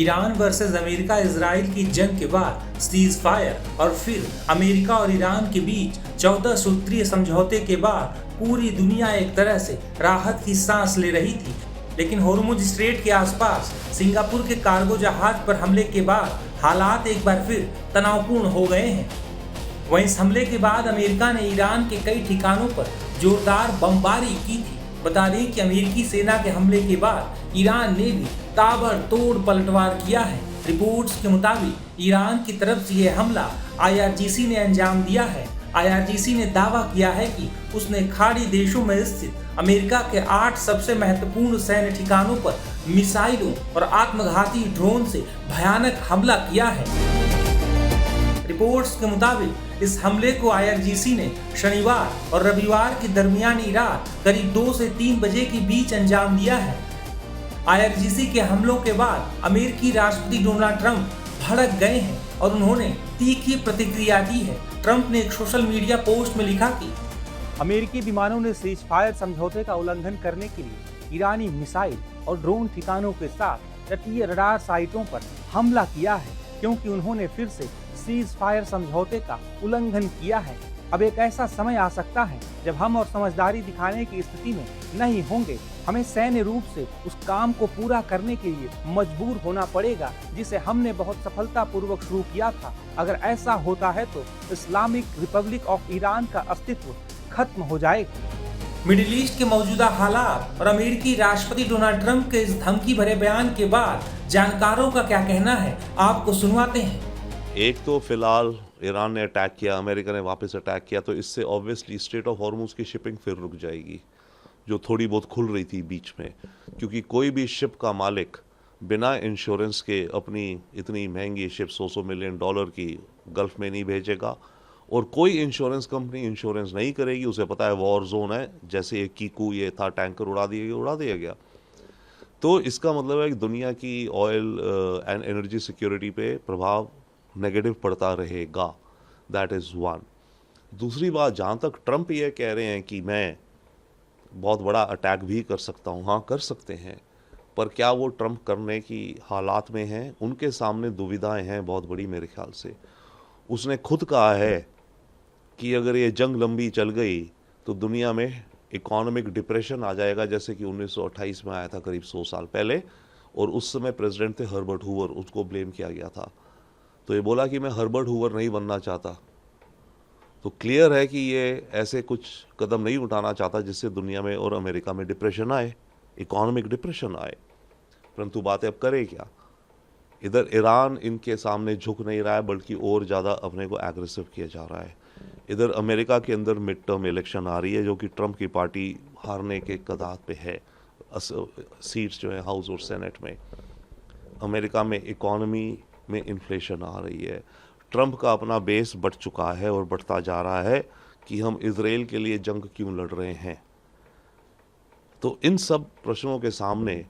Iran versus America Israel की जंग के बाद सीज फायर और फिर अमेरिका और ईरान के बीच 14 सूत्रीय समझौते के बाद पूरी दुनिया एक तरह से राहत की सांस ले रही थी। लेकिन होर्मुज स्ट्रेट के आसपास सिंगापुर के कार्गो जहाज पर हमले के बाद हालात एक बार फिर तनावपूर्ण हो गए हैं। वहीं इस हमले के बाद अमेरिका ने ईरान के कई ठिकानों पर जोरदार बमबारी की थी। बता दें कि अमेरिकी सेना के हमले के बाद ईरान ने भी ताबड़तोड़ पलटवार किया है। रिपोर्ट्स के मुताबिक ईरान की तरफ से यह हमला IRGC ने अंजाम दिया है। IRGC ने दावा किया है कि उसने खाड़ी देशों में स्थित अमेरिका के 8 सबसे महत्वपूर्ण सैन्य ठिकानों पर मिसाइलों और आत्मघाती ड्रोन से भयानक हमला किया है। रिपोर्ट्स के मुताबिक इस हमले को IRGC ने शनिवार और रविवार की दरमियानी रात करीब 2 से 3 बजे के बीच अंजाम दिया है। IRGC के हमलों के बाद अमेरिकी राष्ट्रपति डोनाल्ड ट्रंप भड़क गए हैं और उन्होंने तीखी प्रतिक्रिया दी है। ट्रंप ने एक सोशल मीडिया पोस्ट में लिखा कि अमेरिकी विमानों ने सीज फायर समझौते का उल्लंघन करने के लिए ईरानी मिसाइल और ड्रोन ठिकानों के साथ तटीय रडार साइटों पर हमला किया है, क्योंकि उन्होंने फिर से सीज फायर समझौते का उल्लंघन किया है। अब एक ऐसा समय आ सकता है जब हम और समझदारी दिखाने की स्थिति में नहीं होंगे। हमें सैन्य रूप से उस काम को पूरा करने के लिए मजबूर होना पड़ेगा जिसे हमने बहुत सफलतापूर्वक शुरू किया था। अगर ऐसा होता है तो इस्लामिक रिपब्लिक ऑफ ईरान का अस्तित्व खत्म हो जाएगा। मिडिल ईस्ट के मौजूदा हालात और अमेरिकी राष्ट्रपति डोनाल्ड ट्रंप के इस धमकी भरे बयान के बाद जानकारों का क्या कहना है, आपको सुनवाते हैं। एक तो फिलहाल ईरान ने अटैक किया, अमेरिका ने वापस अटैक किया, तो इससे ऑब्वियसली स्ट्रेट ऑफ हॉर्मुज की शिपिंग फिर रुक जाएगी, जो थोड़ी बहुत खुल रही थी बीच में, क्योंकि कोई भी शिप का मालिक बिना इंश्योरेंस के अपनी इतनी महंगी शिप $100 मिलियन की गल्फ में नहीं भेजेगा, और कोई इंश्योरेंस कंपनी इंश्योरेंस नहीं करेगी। उसे पता है वॉर जोन है, जैसे एक कीकू ये था, टैंकर उड़ा दिया गया। तो इसका मतलब है कि दुनिया की ऑयल एंड एनर्जी सिक्योरिटी पे प्रभाव नेगेटिव पड़ता रहेगा। That is one. दूसरी बात, जहाँ तक ट्रंप ये कह रहे हैं कि मैं बहुत बड़ा अटैक भी कर सकता हूँ, हाँ कर सकते हैं, पर क्या वो ट्रंप करने की हालात में हैं? उनके सामने दुविधाएं हैं बहुत बड़ी मेरे ख्याल से। उसने खुद कहा है कि अगर ये जंग लंबी चल गई तो दुनिया में इकोनॉमिक डिप्रेशन आ जाएगा, जैसे कि 1928 में आया था करीब 100 साल पहले, और उस समय प्रेसिडेंट थे हर्बर्ट हूवर, उसको ब्लेम किया गया था। तो ये बोला कि मैं हर्बर्ट हूवर नहीं बनना चाहता। तो क्लियर है कि ये ऐसे कुछ कदम नहीं उठाना चाहता जिससे दुनिया में और अमेरिका में डिप्रेशन आए, इकोनॉमिक डिप्रेशन आए। परंतु बातें अब करे क्या? इधर ईरान इनके सामने झुक नहीं रहा है, बल्कि और ज़्यादा अपने को एग्रेसिव किया जा रहा है। इधर अमेरिका के अंदर मिड टर्म इलेक्शन आ रही है, जो कि ट्रंप की पार्टी हारने के कगार पे है, सीट्स जो है हाउस और सेनेट में। अमेरिका में इकोनॉमी में इन्फ्लेशन आ रही है। ट्रंप का अपना बेस बढ़ चुका है और बढ़ता जा रहा है कि हम इजराइल के लिए जंग क्यों लड़ रहे हैं। तो इन सब प्रश्नों के सामने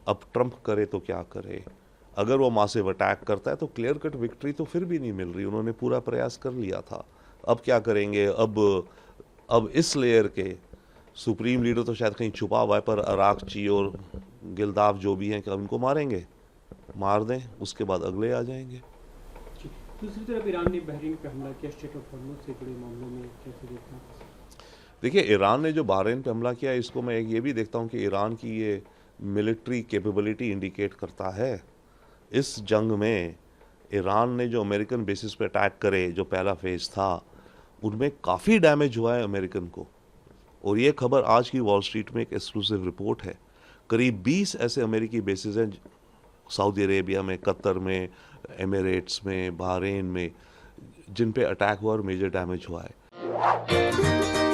अब ट्रंप करे तो क्या करे? अगर वो मासिव अटैक करता है तो क्लियर कट विक्ट्री तो फिर भी नहीं मिल रही। उन्होंने पूरा प्रयास कर लिया था। अब क्या करेंगे? अब इस लेयर के सुप्रीम लीडर तो शायद कहीं छुपा हुआ है, पर अराकची और गिलदाफ जो भी हैं, क्या उनको मारेंगे? मार दें, उसके बाद अगले आ जाएंगे। दूसरी तरफ ईरान ने बहरीन पे हमला किया, स्ट्रेट ऑफ हॉर्मुज से जुड़े मामलों में कैसे देखते हैं? देखिए, ईरान ने जो बहरीन पे हमला किया, इसको मैं ये भी देखता हूँ कि ईरान की ये मिलिट्री कैपेबिलिटी इंडिकेट करता है। इस जंग में ईरान ने जो अमेरिकन बेसिस पे अटैक करे, जो पहला फेज था, उनमें काफ़ी डैमेज हुआ है अमेरिकन को। और ये खबर आज की वॉल स्ट्रीट में एक एक्सक्लूसिव रिपोर्ट है। करीब 20 ऐसे अमेरिकी बेसिस हैं सऊदी अरेबिया में, कतर में, एमिरेट्स में, बहरीन में, जिन पे अटैक हुआ और मेजर डैमेज हुआ है।